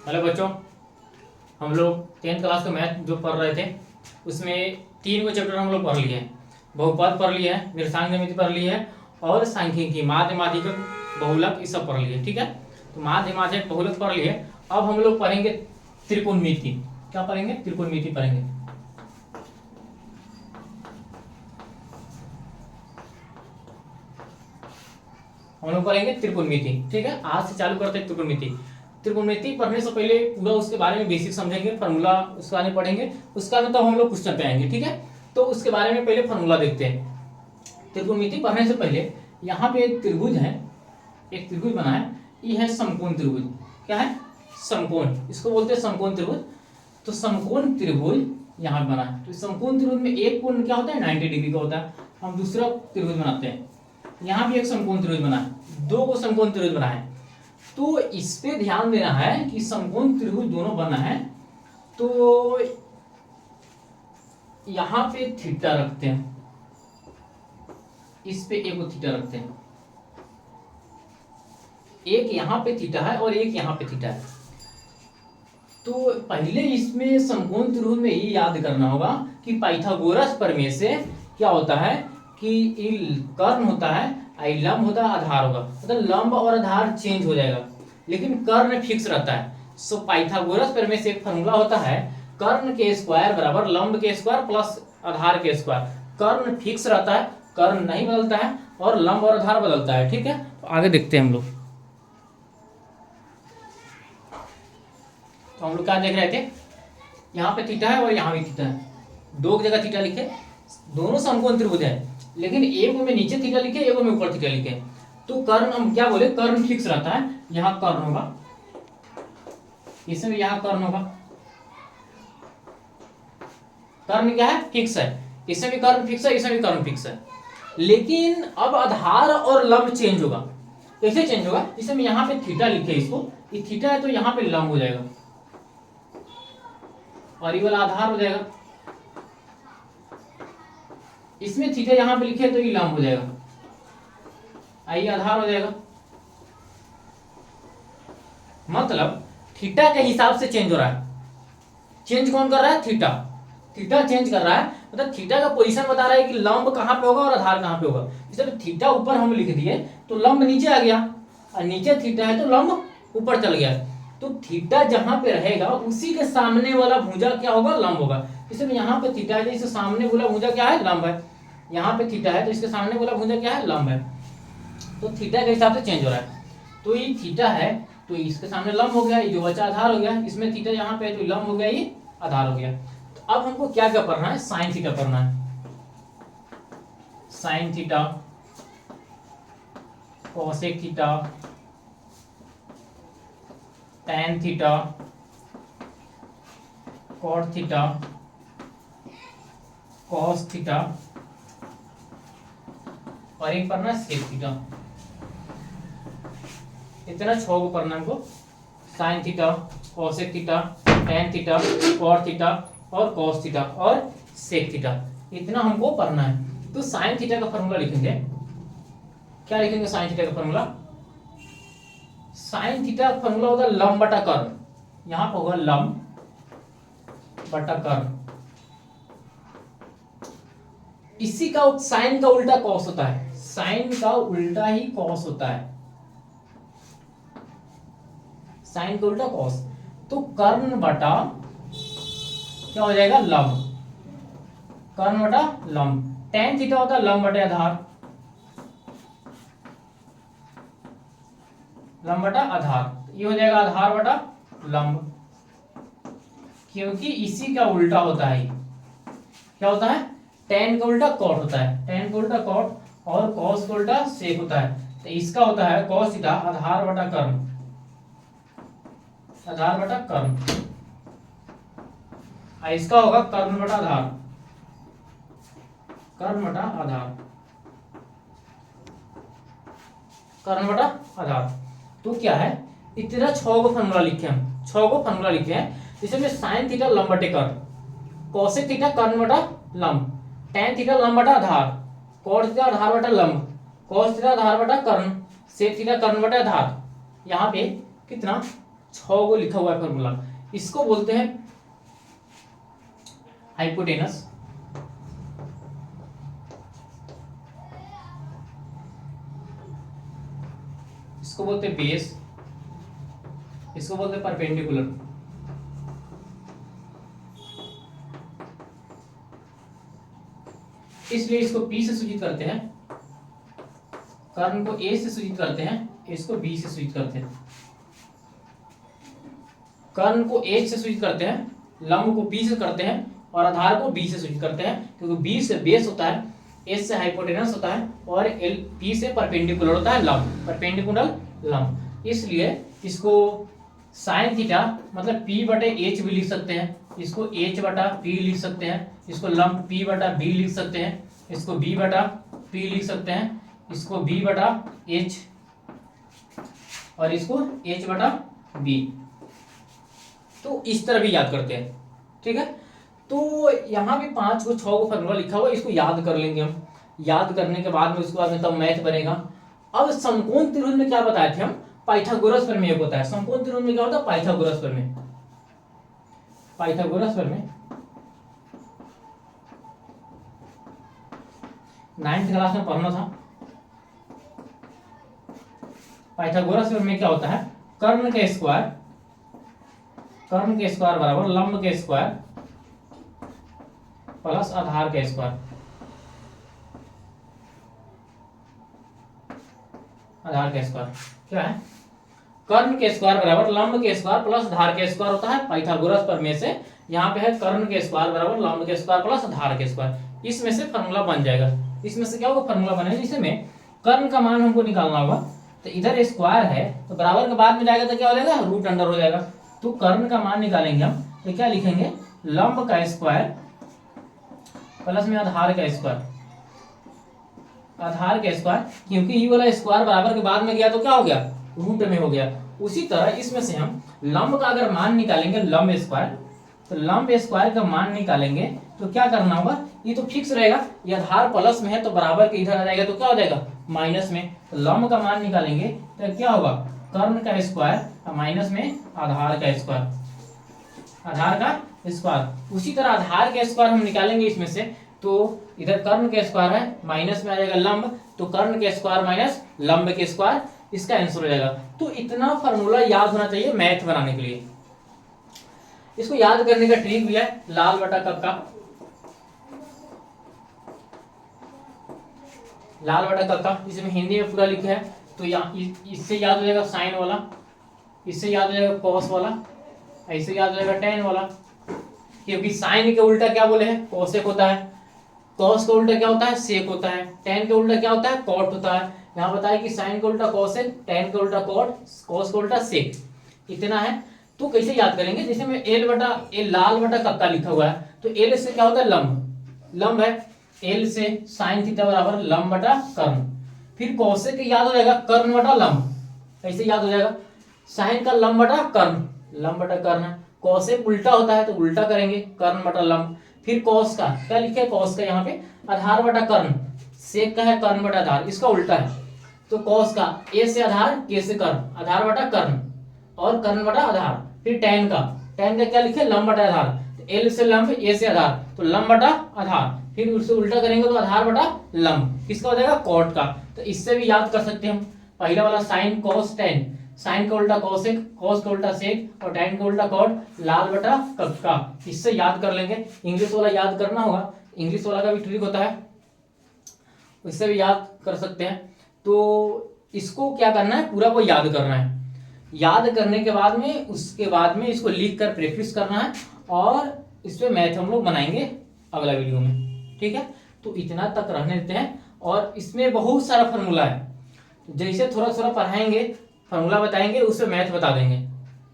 Hello बच्चों, हम लोग 10th क्लास का मैथ जो पढ़ रहे थे उसमें 3 को चैप्टर हम लोग पढ़ लिए हैं। बहुपद पढ़ लिए हैं, निरसांग ज्यामिति पढ़ लिए है और सांख्यिकी माध्यमाधिक बहुलक ये सब पढ़ लिए। ठीक है, तो माध्यमाधिक बहुलक पढ़ लिए। अब हम लोग पढ़ेंगे त्रिकोणमिति। क्या पढ़ेंगे? त्रिकोणमिति पढ़ेंगे। हम लोग पढ़ेंगे त्रिकोणमिति। ठीक है, आज से चालू करते हैं त्रिकोणमिति। त्रिकोणमिति पढ़ने से पहले पूरा उसके बारे में बेसिक समझेंगे, फार्मूला उसके बारे में पढ़ेंगे, उसका मतलब हम लोग क्वेश्चन पे आएंगे। ठीक है, तो उसके बारे में पहले फार्मूला देखते हैं। त्रिकोणमिति पढ़ने से पहले यहाँ पे एक त्रिभुज है, एक त्रिभुज बना है, ये है समकोण त्रिभुज। क्या है? समकोण, इसको बोलते हैं समकोण त्रिभुज। तो समकोण त्रिभुज यहाँ बना है। तो समकोण त्रिभुज में एक कोण क्या होता है? 90 डिग्री का होता है। हम दूसरा त्रिभुज बनाते हैं। यहाँ भी एक समकोण त्रिभुज बना है, 2 को समकोण त्रिभुज बना है। तो इस पे ध्यान देना है कि समकोण त्रिभुज दोनों बना है, तो यहां पे थीटा रखते हैं, इस पे एक थीटा रखते हैं, एक यहां पे थीटा है और एक यहां पे थीटा है। तो पहले इसमें समकोण त्रिभुज में ये याद करना होगा कि पाइथागोरस प्रमेय से क्या होता है कि कर्ण होता है, लंब होता है, आधार होगा। मतलब लंब और आधार चेंज हो जाएगा लेकिन कर्ण फिक्स रहता है। सो पाइथागोरस प्रमेय से एक फॉर्मूला होता है, कर्ण के स्क्वायर बराबर लंब के स्क्वायर प्लस आधार के स्क्वायर। कर्ण फिक्स रहता है, कर्ण नहीं बदलता है, और लंब और आधार बदलता है। ठीक है, तो आगे देखते हैं हम लोग। तो हम लोग क्या देख रहे थे? यहाँ पे थीटा है और यहाँ भी थीटा है, 2 जगह थीटा लिखे। दोनों समकोण त्रिभुज है, लेकिन एक में नीचे थीटा लिखे, एक में ऊपर थीटा लिखे। तो कर्ण हम क्या बोले? कर्ण फिक्स रहता है। यहाँ कर्ण होगा, इसमें यहाँ कर्ण होगा। कर्ण क्या है? फिक्स है। इसमें भी कर्ण फिक्स है, इसमें भी कर्ण फिक्स है। लेकिन अब आधार और लंब चेंज होगा। कैसे चेंज होगा? इसमें यहाँ पे थीटा लिखे, इसको ये थीटा है तो यहाँ पे लंब हो जाएगा और ये वाला आधार हो जाएगा। इसमें थीटा यहाँ पे लिखे तो ये लंब हो जाएगा, आइए आधार हो जाएगा। मतलब थीटा के हिसाब से चेंज हो रहा है। चेंज कौन कर रहा है? थीटा। थीटा चेंज कर रहा है, मतलब थीटा का पोजीशन बता रहा है कि लंब कहां पे होगा और आधार कहां पे होगा। जैसे थीटा ऊपर हम लिख दिए तो लंब नीचे आ गया, और नीचे थीटा है तो लंब ऊपर चल गया। तो थीटा जहां पे रहेगा उसी के सामने वाला भुजा क्या होगा? लंब होगा। जैसे यहाँ पे थीटा है तो इसके सामने वाला भुजा क्या है? लंब है। यहाँ पे थीटा है तो इसके सामने वाला भुजा क्या है? लंब है। तो थीटा के हिसाब से चेंज हो रहा है। तो ये थीटा है तो इसके सामने लंब हो गया, ये जो बचा आधार हो गया। इसमें थीटा यहाँ पे है तो लंब हो गया, ये आधार हो गया। तो अब हमको क्या क्या पढ़ना है? साइन थीटा पढ़ना है। Sine theta, cosec theta, tan theta, cot theta, cos theta, और एक पढ़ना है सेक थीटा। इतना 6 को पढ़ना हमको। Sine theta, cosec theta, tan theta, cot theta और कॉस थीटा और सेक थीटा, इतना हमको पढ़ना है। तो साइन थीटा का फॉर्मूला लिखेंगे। क्या लिखेंगे साइन थीटा का फॉर्मूला? साइन थीटा का फॉर्मूला होगा लंब बटा कर्ण। यहां पर होगा लंब बटा कर्ण। इसी का साइन का उल्टा कॉस होता है। साइन का उल्टा ही कॉस होता है, साइन का उल्टा कॉस। तो कर्ण बटा क्या हो जाएगा? लंब। कर्ण बटा लंब। टैन थीटा होता है लंब बटे आधार, लंब बटा आधार। ये हो जाएगा आधार बटा लंब, क्योंकि इसी का उल्टा होता है। क्या होता है? टैन का उल्टा कॉट होता है, टैन का उल्टा कॉट, और कॉस का उल्टा सेक होता है। तो इसका होता है कॉस थीटा आधार बटा कर्ण, आधार बटा कर्ण। इसका होगा कर्ण बटा आधार, कर्ण बटा आधार, कर्ण बटा आधार। तो क्या है? इतना 6 को फॉर्मूला लिखे हम, 6 को फॉर्मूला लिखे हैं। इसमें साइन थीटा लंब बटे कर्ण, कोसेक थीटा कर्ण बटा लंब, टैन थीटा लंब बटा आधार, कॉट थीटा आधार बटा लंब, कॉस थीटा आधार बटा कर्ण, सेक थीटा कर्ण बटा आधार। यहाँ पे कितना? 6 को लिखा हुआ है फॉर्मूला, इसको बोलते हैं हाइपोटेनस। इसको बोलते हैं बेस, इसको बोलते हैं परपेंडिकुलर। इसलिए इसको P से सूचित करते हैं, कर्ण को A से सूचित करते हैं, इसको B से सूचित करते हैं। कर्ण को A से सूचित करते हैं, लंब को P से करते हैं और आधार को B से सूचित करते हैं, क्योंकि B से बेस होता है, S से हाइपोटेनस होता है और P से परपेंडिकुलर होता है लंब, परपेंडिकुलर लंब। इसलिए इसको साइन थीटा मतलब P बटे H भी लिख सकते हैं, इसको H बटा P लिख सकते हैं, इसको लंब P बटा B लिख सकते हैं, इसको B बटा P लिख सकते हैं, इसको B बटा H और इसको H बटा B। तो इस तरह भी याद करते हैं, ठीक है। तो यहाँ भी 5 को 6 को फॉर्मूला लिखा हुआ है, इसको याद कर लेंगे हम। याद करने के बाद में उसके बाद में तब मैथ बनेगा। अब समकोण त्रिभुज में क्या बताए थे हम, पाइथागोरस प्रमेय होता है। समकोण त्रिभुज में क्या होता है, पाइथागोरस प्रमेय। पाइथागोरस प्रमेय 9th क्लास में पढ़ना था। पाइथागोरस प्रमेय क्या होता है, कर्ण के स्क्वायर बराबर लंब के स्क्वायर प्लस आधार के स्क्वायर। आधार के स्क्वायर क्या है, कर्ण के स्क्वायर बराबर लंब के स्क्वायर प्लस आधार के स्क्वायर होता है पाइथागोरस प्रमेय से। यहाँ पे है कर्ण के स्क्वायर बराबर लंब के स्क्वायर प्लस आधार के स्क्वायर। इसमें से फॉर्मूला बन जाएगा। इसमें से क्या होगा, फॉर्मूला बनेगा जिसमें कर्ण का मान हमको निकालना होगा। तो इधर स्क्वायर है तो बराबर के बाद में जाएगा तो क्या हो जाएगा, रूट अंडर हो जाएगा। तो कर्ण का मान निकालेंगे हम तो क्या लिखेंगे, लंब का स्क्वायर प्लस में आधार का स्क्वायर। आधार का स्क्वायर क्योंकि ये वाला स्क्वायर बराबर के बाद में गया तो क्या हो गया, रूट में हो गया। उसी तरह इसमें से हम लंब का अगर मान निकालेंगे, लंब स्क्वायर, तो लंब स्क्वायर का मान निकालेंगे तो क्या करना होगा, ये तो फिक्स रहेगा, ये आधार प्लस में है तो बराबर के इधर आ जाएगा तो क्या हो जाएगा, माइनस में। तो लंब का मान निकालेंगे तो क्या होगा, कर्ण का स्क्वायर माइनस में आधार का स्क्वायर। आधार का स्क्वायर, उसी तरह आधार का स्क्वायर हम निकालेंगे इसमें से, तो इधर कर्ण का स्क्वायर है, माइनस में आ जाएगा लंब, तो कर्ण के स्क्वायर माइनस लंब के स्क्वायर, इसका आंसर हो जाएगा। तो इतना फॉर्मूला याद होना चाहिए मैथ बनाने के लिए। इसको याद करने का ट्रिक भी है, लाल बटा कक्का। लाल बटा कक्का जिसमें हिंदी में पूरा लिखा है, तो यहाँ इससे याद हो जाएगा साइन वाला, इससे याद हो जाएगा कॉस वाला, ऐसे याद हो जाएगा टेन वाला। क्योंकि साइन के उल्टा क्या बोले हैं, कोसेक होता है, कॉस का उल्टा क्या होता है, सेक होता है, टेन का उल्टा क्या होता है, कॉट होता है। यहाँ बताया कि साइन का उल्टा कोसेक, टेन का उल्टा कॉट, कॉस का उल्टा सेक, इतना है। तो कैसे याद करेंगे, जैसे में एल लाल बटा कक्का लिखा हुआ है, तो एल से क्या होता है, लंब, लंब है, एल से साइन थीटा बराबर लंब बटा कर्ण। फिर कोसेक याद हो जाएगा कर्ण बटा लंब, ऐसे याद हो जाएगा, साइन का लंब बटा कर्ण, लंब बटा कर्ण। कोसेक उल्टा होता है तो उल्टा करेंगे, कर्ण बटा लंब। फिर कॉस का क्या लिखे, कॉस का यहाँ पे आधार बटा कर्ण, सेक का है कर्ण बटा आधार, इसका उल्टा है, तो कॉस का ए से आधार, के से कर्ण, आधार बटा कर्ण और कर्ण बटा आधार। फिर टेन का क्या लिखे, लंब बटा आधार, एल से लंब, ए से आधार, तो लंब बटा आधार। फिर उससे उल्टा करेंगे तो आधार बटा लंब, किसका हो जाएगा, कॉट का। तो इससे भी याद कर सकते हैं हम, पहला वाला साइन कॉस टेन, साइन का उल्टा कॉसेक, कॉस का उल्टा सेक और टेन का उल्टा कॉट, लाल बटा कक्का, इससे याद कर लेंगे। इंग्लिश वाला याद करना होगा, इंग्लिश वाला का भी ट्रिक होता है, इससे भी याद कर सकते हैं। तो इसको क्या करना है, पूरा को याद करना है। याद करने के बाद में उसके बाद में इसको लिख कर प्रैक्टिस करना है और इस पे मैथ हम लोग बनाएंगे अगला वीडियो में, ठीक है। तो इतना तक रहने देते हैं। और इसमें बहुत सारा फार्मूला है, जैसे थोड़ा थोड़ा पढ़ाएंगे, फार्मूला बताएंगे, उससे मैथ बता देंगे,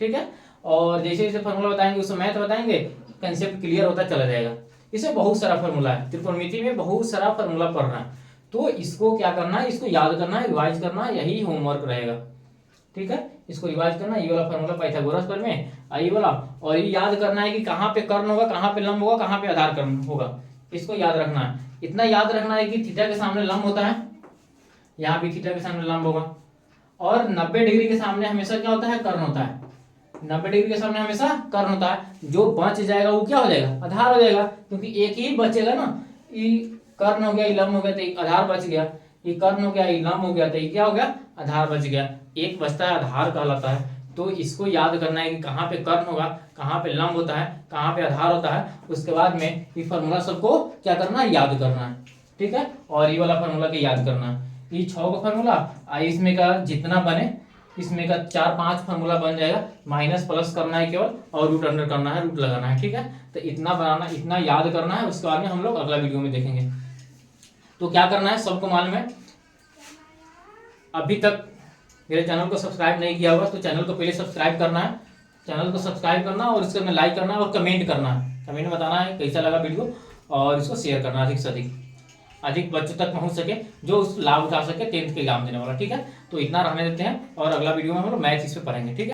ठीक है। और जैसे जैसे फार्मूला बताएंगे उससे मैथ बताएंगे, कंसेप्ट क्लियर होता चला जाएगा। इसमें बहुत सारा फार्मूला है, त्रिकोणमिति में बहुत सारा फार्मूला पढ़ना है। तो इसको क्या करना है, इसको याद करना है, रिवाइज करना है, यही होमवर्क रहेगा, ठीक है। इसको रिवाइज करना, ये वाला फार्मूला पाइथागोरस प्रमेय, ये वाला, और ये याद करना है कि कहाँ पे कर्ण होगा, कहाँ पे लंब होगा, कहाँ पे आधार कर्ण होगा, इसको याद रखना है। इतना याद रखना है कि थीटा के सामने लंब होता है, यहाँ भी थीटा के सामने लंब होगा, और 90 डिग्री के सामने हमेशा क्या होता है, कर्ण होता है। 90 डिग्री के सामने हमेशा कर्ण होता है, जो बच जाएगा वो क्या हो जाएगा, आधार हो जाएगा, क्योंकि एक ही बचेगा ना, ये कर्ण हो गया, ये लंब हो गया, तो एक आधार बच गया, ये कर्ण हो गया, ये लंब हो गया, तो ये क्या हो गया, आधार बच गया, एक बचता है, आधार कहलाता है। तो इसको याद करना है कि कहाँ पे कर्ण होगा, कहाँ पे लंब होता है, कहाँ पे आधार होता है, उसके बाद में ये फॉर्मूला सबको क्या करना है, याद करना है, ठीक है। और ये वाला फॉर्मूला के याद करना है, ये 6 का फॉर्मूला, इसमें का जितना बने इसमें का 4-5 फार्मूला बन जाएगा, माइनस प्लस करना है केवल, और रूट अंडर करना है, रूट लगाना है, ठीक है। तो इतना बनाना, इतना याद करना है, उसके बाद में हम लोग अगला वीडियो में देखेंगे। तो क्या करना है, सबको मालूम है। अभी तक मेरे चैनल को सब्सक्राइब नहीं किया होगा तो चैनल को पहले सब्सक्राइब करना है, चैनल को सब्सक्राइब करना और इसके में लाइक करना और कमेंट करना है, कमेंट में बताना है कैसा लगा वीडियो, और इसको शेयर करना अधिक से अधिक बच्चों तक पहुंच सके, जो उस लाभ उठा सके 10th के एग्जाम देने वाला, ठीक है। तो इतना रहने देते हैं, और अगला वीडियो में हम लोग मैथ्स इस पे पढ़ेंगे, ठीक है।